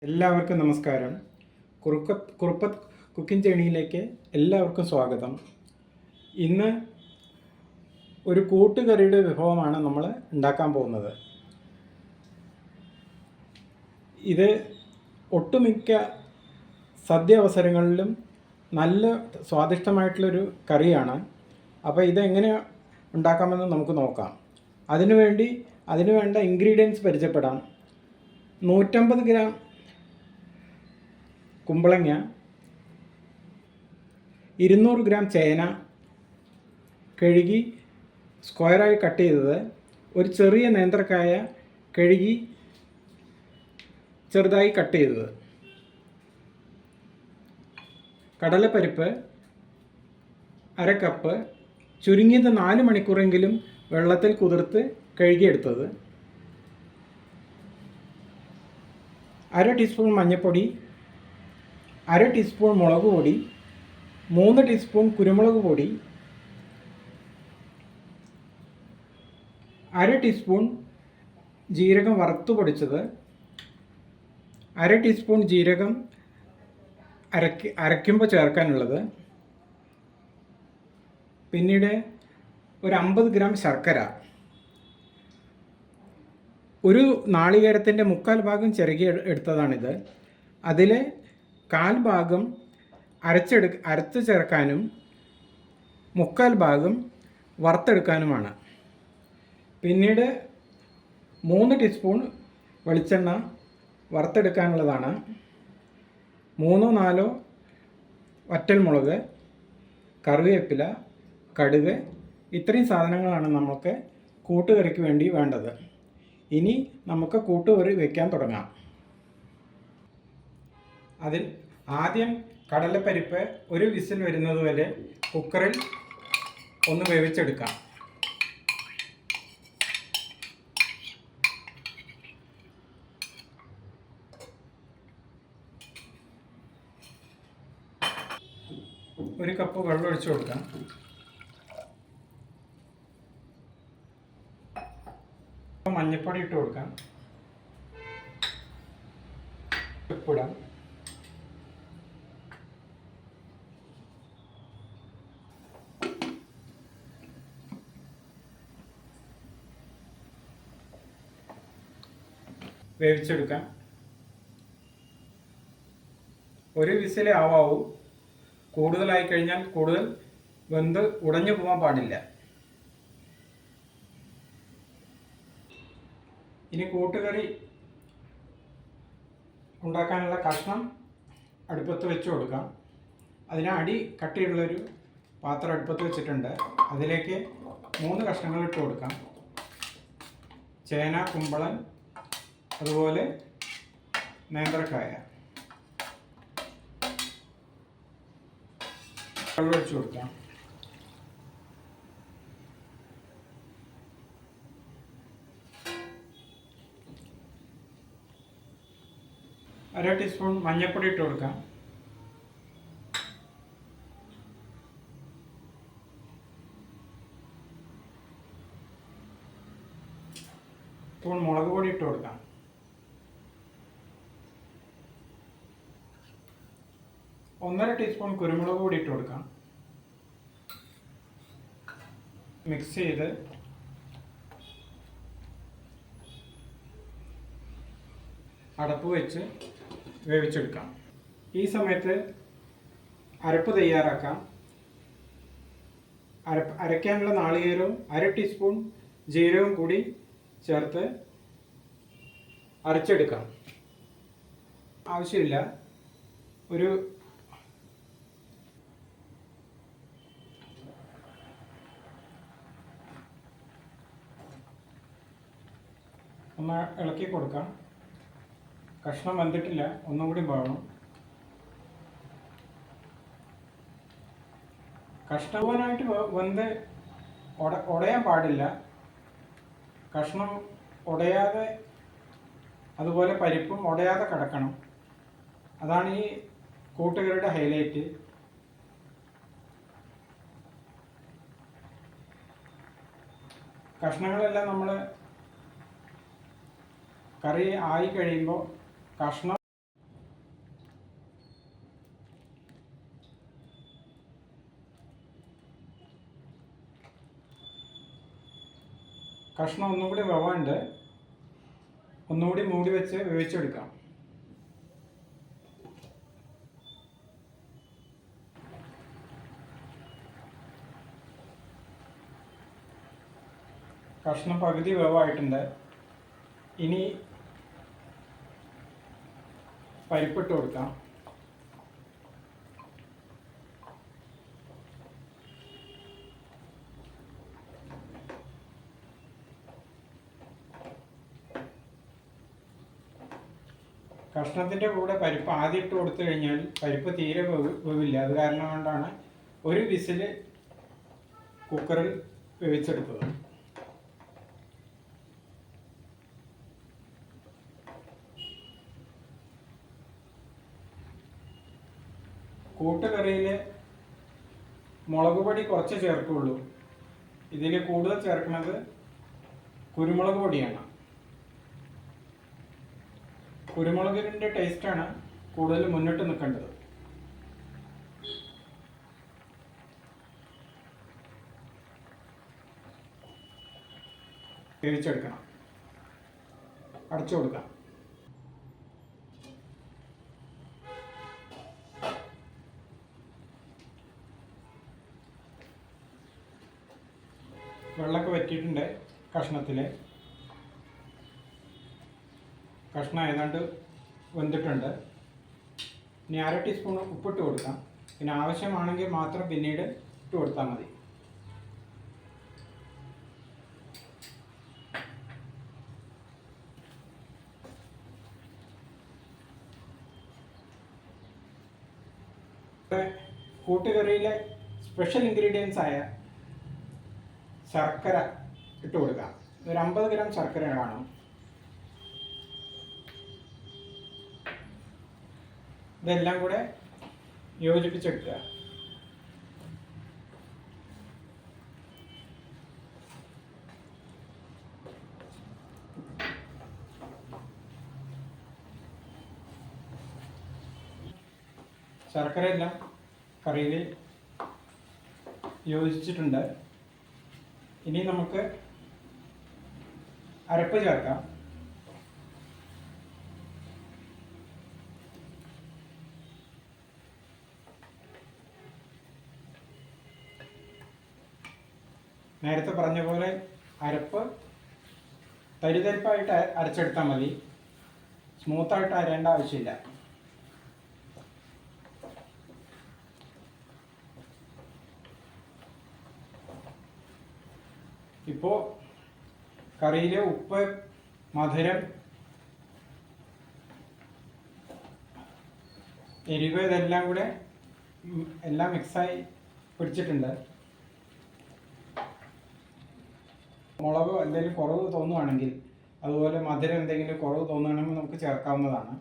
എല്ലാവർക്കും നമസ്കാരം. കുറുപ്പത്ത് കുക്കിംഗ് ജേണിയിലേക്ക് എല്ലാവർക്കും സ്വാഗതം. ഇന്ന് ഒരു കൂട്ടുകറിയുടെ വിഭവമാണ് നമ്മൾ ഉണ്ടാക്കാൻ പോകുന്നത്. ഇത് ഒട്ടുമിക്ക സദ്യ അവസരങ്ങളിലും നല്ല സ്വാദിഷ്ടമായിട്ടുള്ളൊരു കറിയാണ്. അപ്പോൾ ഇതെങ്ങനെ ഉണ്ടാക്കാമെന്ന് നമുക്ക് നോക്കാം. അതിനു വേണ്ട ഇൻഗ്രീഡിയൻസ് പരിചയപ്പെടാം. 150 ഗ്രാം കുമ്പളങ്ങ, 200 ഗ്രാം ചേന കഴുകി സ്ക്വയറായി കട്ട് ചെയ്തത്, ഒരു ചെറിയ നേന്ത്രക്കായ കഴുകി ചെറുതായി കട്ട് ചെയ്തത്, കടലപ്പരിപ്പ് 1/2 കപ്പ്, ചുരുങ്ങിയത് 4 മണിക്കൂറെങ്കിലും വെള്ളത്തിൽ കുതിർത്ത് കഴുകിയെടുത്തത്, 1/2 ടീസ്പൂൺ മഞ്ഞൾപ്പൊടി, 1/2 ടീസ്പൂൺ മുളക് പൊടി, 3 ടീസ്പൂൺ കുരുമുളക് പൊടി, 1/2 ടീസ്പൂൺ ജീരകം വറുത്തു പൊടിച്ചത്, 1/2 ടീസ്പൂൺ ജീരകം അരയ്ക്കുമ്പോൾ ചേർക്കാനുള്ളത്, പിന്നീട് ഒരു 50 ഗ്രാം ശർക്കര, ഒരു നാളികേരത്തിൻ്റെ 1/4 ഭാഗം ചിരകി എടുത്തതാണിത്. അതിൽ 1/4 ഭാഗം അരച്ച് ചേർക്കാനും 1/4 ഭാഗം വറുത്തെടുക്കാനുമാണ്. പിന്നീട് 3 ടീസ്പൂൺ വെളിച്ചെണ്ണ വറുത്തെടുക്കാനുള്ളതാണ്. 3-4 വറ്റൽമുളക്, കറിവേപ്പില, കടുക്, ഇത്രയും സാധനങ്ങളാണ് നമുക്ക് കൂട്ടുകറിക്ക് വേണ്ടി വേണ്ടത്. ഇനി നമുക്ക് കൂട്ടുകറി വയ്ക്കാൻ തുടങ്ങാം. അതിൽ ആദ്യം കടലപ്പരിപ്പ് ഒരു വിസിൽ വരുന്നത് വരെ കുക്കറിൽ ഒന്ന് വേവിച്ചെടുക്കാം. ഒരു കപ്പ് വെള്ളം ഒഴിച്ചു കൊടുക്കാം. മഞ്ഞൾപ്പൊടി ഇട്ട് കൊടുക്കാം. ഉപ്പിടാം. വേവിച്ചെടുക്കാം. ഒരു വിസിലേ ആവാവൂ. കൂടുതലായി കഴിഞ്ഞാൽ കൂടുതൽ വെന്ത് ഉടഞ്ഞു പോകാൻ പാടില്ല. ഇനി കൂട്ടുകറി ഉണ്ടാക്കാനുള്ള കഷ്ണം അടുപ്പത്ത് വെച്ച് കൊടുക്കാം. അതിന് അടി കട്ടിയുള്ളൊരു പാത്രം അടുപ്പത്ത് വെച്ചിട്ടുണ്ട്. അതിലേക്ക് 3 കഷ്ണങ്ങൾ ഇട്ട് കൊടുക്കാം. ചേന, കുമ്പളൻ, അതുപോലെ നേന്ത്രക്കായ. വെള്ളം ഒഴിച്ച് കൊടുക്കാം. അര ടീസ്പൂൺ മഞ്ഞൾപ്പൊടി ഇട്ട് കൊടുക്കാം. സ്പൂൺ മുളക് പൊടി ഇട്ട് കൊടുക്കാം. ഒന്നര ടീസ്പൂൺ കുരുമുളക് പൊടി ഇട്ട് കൊടുക്കാം. മിക്സ് ചെയ്ത് അടപ്പ് വെച്ച് വേവിച്ചെടുക്കാം. ഈ സമയത്ത് അരപ്പ് തയ്യാറാക്കാം. അരയ്ക്കാനുള്ള നാളികേരവും 1/2 ടീസ്പൂൺ ജീരകവും കൂടി ചേർത്ത് അരച്ചെടുക്കാം. ആവശ്യമില്ല. ഒരു ഒന്ന് ഇളക്കി കൊടുക്കാം. കഷ്ണം വെന്തിട്ടില്ല, ഒന്നും കൂടി വേണം. കഷ്ണവാനായിട്ട് വെന്ത് ഉടയാൻ പാടില്ല. കഷ്ണം ഉടയാതെ, അതുപോലെ പരിപ്പും ഉടയാതെ കിടക്കണം. അതാണ് ഈ കൂട്ടുകറിയുടെ ഹൈലൈറ്റ്. കഷ്ണങ്ങളെല്ലാം നമ്മൾ കറി ആയി കഴിയുമ്പോൾ കഷ്ണം കഷ്ണം ഒന്നും കൂടി വെവാണ്ട് ഒന്നുകൂടി മൂടി വെച്ച് വേവിച്ചെടുക്കാം. കഷ്ണം പകുതി വേവായിട്ടുണ്ട്. ഇനി പരിപ്പിട്ട് കൊടുക്കാം. കഷ്ണത്തിൻ്റെ കൂടെ പരിപ്പ് ആദ്യം ഇട്ട് കൊടുത്തു കഴിഞ്ഞാൽ പരിപ്പ് തീരെ വേവില്ല. അത് കാരണം കൊണ്ടാണ് ഒരു വിസിൽ കുക്കറിൽ വേവിച്ചെടുത്തത്. കൂട്ടുകറിയിൽ മുളക് പൊടി കുറച്ച് ചേർക്കുള്ളൂ. ഇതിൽ കൂടുതൽ ചേർക്കുന്നത് കുരുമുളക് പൊടിയാണ്. കുരുമുളകിൻ്റെ ടേസ്റ്റാണ് കൂടുതൽ മുന്നിട്ട് നിൽക്കേണ്ടത്. വേവിച്ചെടുക്കണം. അടച്ചു കൊടുക്കാം. വെള്ളമൊക്കെ വറ്റിയിട്ടുണ്ട്. കഷ്ണം ഏതാണ്ട് വെന്തിട്ടുണ്ട്. ഇനി 1/2 ടീസ്പൂൺ ഉപ്പിട്ട് കൊടുക്കാം. പിന്നെ ആവശ്യമാണെങ്കിൽ മാത്രം പിന്നീട് ഇട്ട് കൊടുത്താൽ മതി. കൂട്ടുകറിയിലെ സ്പെഷ്യൽ ഇൻഗ്രീഡിയൻസ് ആയ ശർക്കര ഇട്ട് കൊടുക്കാം. ഒരു 50 ഗ്രാം ശർക്കര കാണും. ഇതെല്ലാം കൂടെ യോജിപ്പിച്ചെടുക്കുക. ശർക്കര എല്ലാം കറിയിൽ യോജിച്ചിട്ടുണ്ട്. ഇനി നമുക്ക് അരപ്പ് ചേർക്കാം. നേരത്തെ പറഞ്ഞ പോലെ അരപ്പ് തരിതരിപ്പായിട്ട് അരച്ചെടുത്താൽ മതി. സ്മൂത്തായിട്ട് അരേണ്ട ആവശ്യമില്ല. ഇപ്പോൾ കറിയിലെ ഉപ്പ്, മധുരം, എരിവ് ഇതെല്ലാം കൂടെ എല്ലാം മിക്സായി പിടിച്ചിട്ടുണ്ട്. മുളക് എന്തെങ്കിലും കുറവ് തോന്നുകയാണെങ്കിൽ, അതുപോലെ മധുരം എന്തെങ്കിലും കുറവ് തോന്നുകയാണെങ്കിൽ നമുക്ക് ചേർക്കാവുന്നതാണ്.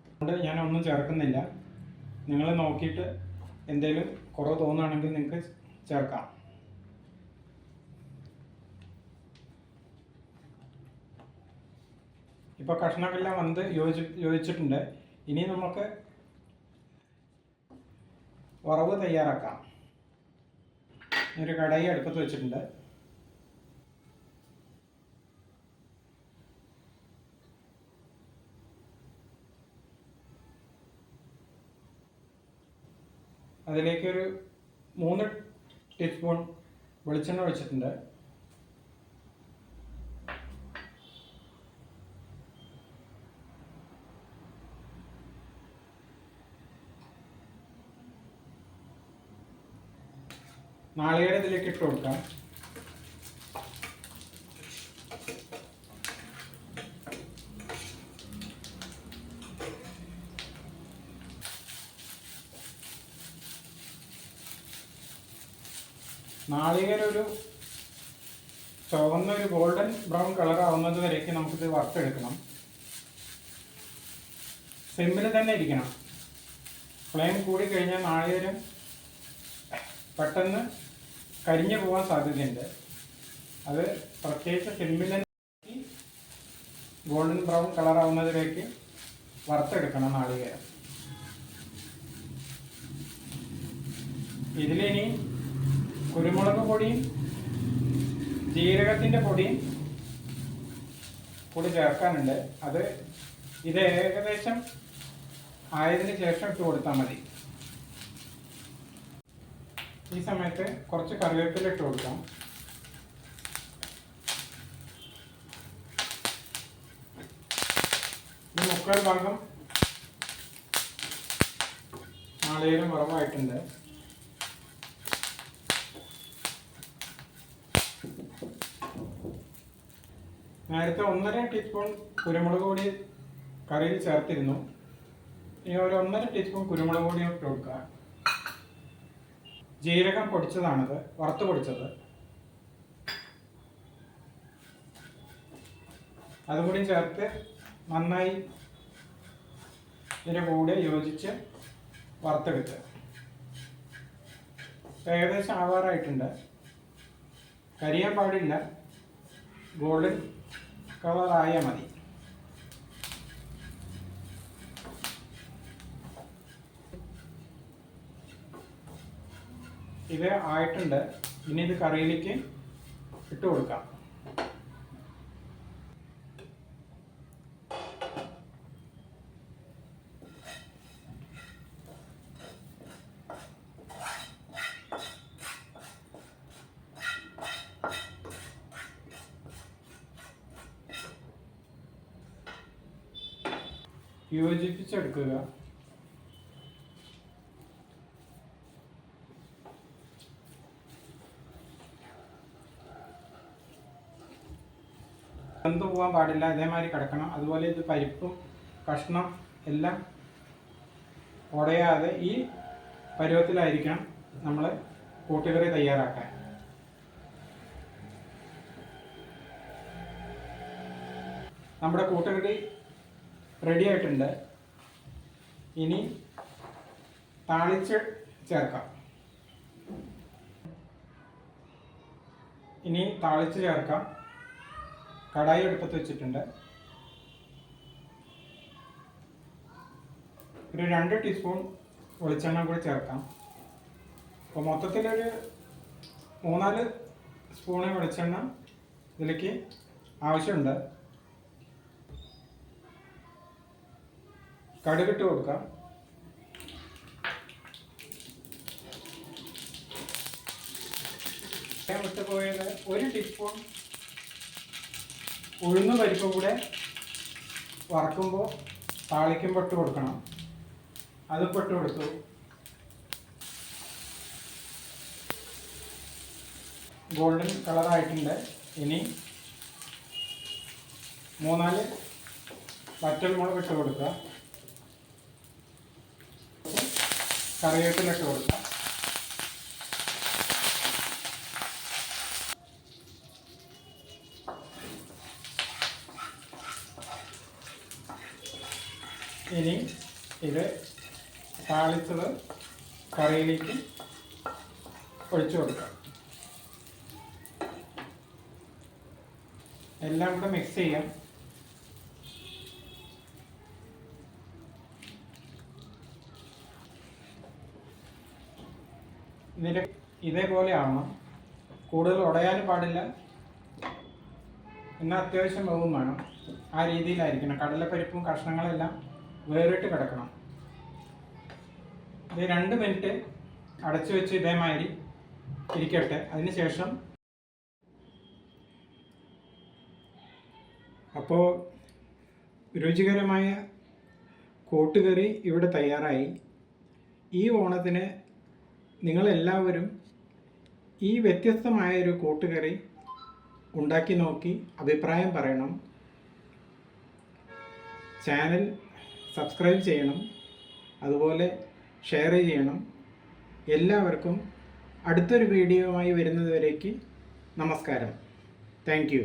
അതുകൊണ്ട് ഞാനൊന്നും ചേർക്കുന്നില്ല. നിങ്ങൾ നോക്കിയിട്ട് എന്തെങ്കിലും കുറവ് തോന്നുകയാണെങ്കിൽ നിങ്ങൾക്ക് ചേർക്കാം. ഇപ്പോൾ കഷ്ണമെല്ലാം വന്ന് യോജിച്ചിട്ടുണ്ട്. ഇനി നമുക്ക് വറവ് തയ്യാറാക്കാം. ഒരു കടായി അടുപ്പത്ത് വെച്ചിട്ടുണ്ട്. അതിലേക്കൊരു 3 ടീസ്പൂൺ വെളിച്ചെണ്ണ ഒഴിച്ചിട്ടുണ്ട്. നാളികേരം ഇതിലേക്ക് ഇട്ട് കൊടുക്കാം. നാളികേരം ഒരു ചുവന്ന ഒരു ഗോൾഡൻ ബ്രൗൺ കളർ ആവുന്നത് വരേക്ക് നമുക്കിത് വറുത്തെടുക്കണം. സിമ്മിൽ തന്നെ ഇരിക്കണം. ഫ്ലെയിം കൂടി കഴിഞ്ഞാൽ നാളികേരം പെട്ടെന്ന് കരിഞ്ഞു പോകാൻ സാധ്യതയുണ്ട്. അത് പ്രത്യേകിച്ച് സിമ്മിൽ ഗോൾഡൻ ബ്രൗൺ കളർ ആവുന്നതിലേക്ക് വറുത്തെടുക്കണം നാളികേരം. ഇതിലിനി കുരുമുളക് പൊടിയും ജീരകത്തിൻ്റെ പൊടിയും കൂടി ചേർക്കാനുണ്ട്. ഇത് ഏകദേശം ആയതിന് ശേഷം ഇട്ട് കൊടുത്താൽ മതി. ഈ സമയത്ത് കുറച്ച് കറിവേപ്പില ഇട്ട് കൊടുക്കാം. ഇത് 3/4 ഭാഗം നാളികേരം കുറവായിട്ടുണ്ട്. നേരത്തെ 1.5 ടീസ്പൂൺ കുരുമുളക് പൊടി കറിയിൽ ചേർത്തിരുന്നു. ഇനി ഒരു 1.5 ടീസ്പൂൺ കുരുമുളക് പൊടി ഇട്ട് കൊടുക്കുക. ജീരകം പൊടിച്ചതാണിത്, വറുത്ത് പൊടിച്ചത്. അതുകൂടി ചേർത്ത് നന്നായി ഇതിൻ്റെ കൂടെ യോജിച്ച് വറുത്തെടുക്കുക. ഏകദേശം ആവാറായിട്ടുണ്ട്. കരിയാൻ പാടില്ല, ഗോൾഡൻ കളറായാൽ മതി. ഇത് ആയിട്ടുണ്ട്. ഇനി ഇത് കറിയിലേക്ക് ഇട്ട് കൊടുക്കാം. യോജിപ്പിച്ചെടുക്കുക. വെന്ത് പോകാൻ പാടില്ല, അതേമാതിരി കിടക്കണം. അതുപോലെ ഇത് പരിപ്പും കഷ്ണം എല്ലാം ഉടയാതെ ഈ പരുവത്തിലായിരിക്കണം നമ്മൾ കൂട്ടുകറി തയ്യാറാക്കാൻ. നമ്മുടെ കൂട്ടുകറി റെഡി ആയിട്ടുണ്ട്. ഇനി താളിച്ച് ചേർക്കാം. കടായി അടുപ്പത്ത് വെച്ചിട്ടുണ്ട്. ഒരു 2 ടീസ്പൂൺ വെളിച്ചെണ്ണ കൂടി ചേർക്കാം. അപ്പോൾ മൊത്തത്തിലൊരു 3-4 സ്പൂണ് വെളിച്ചെണ്ണ ഇതിലേക്ക് ആവശ്യമുണ്ട്. കടുകിട്ട് കൊടുക്കാം. വിട്ടുപോയത് 1 ടീസ്പൂൺ ഉഴുന്ന് പരിപ്പും കൂടെ വറക്കുമ്പോൾ താളിക്കുമ്പോൾ ഇട്ട് കൊടുക്കണം. അതിപ്പോൾ ഇട്ട് കൊടുത്തു. ഗോൾഡൻ കളറായിട്ടുണ്ട്. ഇനി 3-4 വറ്റൽമുളക് ഇട്ട് കൊടുക്കുക. കറിവേപ്പില ഇട്ട് കൊടുക്കുക. ഇനി ഇത് താളിച്ചത് കറിയിലേക്ക് ഒഴിച്ചു കൊടുക്കുക. എല്ലാം കൂടെ മിക്സ് ചെയ്യാം. ഇതിൻ്റെ ഇതേപോലെ ആവണം. കൂടുതൽ ഉടയാനും പാടില്ല, എന്നാൽ അത്യാവശ്യം വേവും വേണം. ആ രീതിയിലായിരിക്കണം. കടലപ്പരിപ്പും കഷ്ണങ്ങളെല്ലാം വേറിട്ട് കിടക്കണം. ഇത് 2 മിനിറ്റ് അടച്ചു വെച്ച് ഇതേമാതിരി ഇരിക്കട്ടെ. അതിനുശേഷം അപ്പോൾ രുചികരമായ കൂട്ടുകറി ഇവിടെ തയ്യാറായി. ഈ ഓണത്തിന് നിങ്ങളെല്ലാവരും ഈ വ്യത്യസ്തമായൊരു കൂട്ടുകറി ഉണ്ടാക്കി നോക്കി അഭിപ്രായം പറയണം. ചാനൽ സബ്സ്ക്രൈബ് ചെയ്യണം, അതുപോലെ ഷെയർ ചെയ്യണം. എല്ലാവർക്കും അടുത്തൊരു വീഡിയോയുമായി വരുന്നതുവരേക്ക് നമസ്കാരം. Thank you.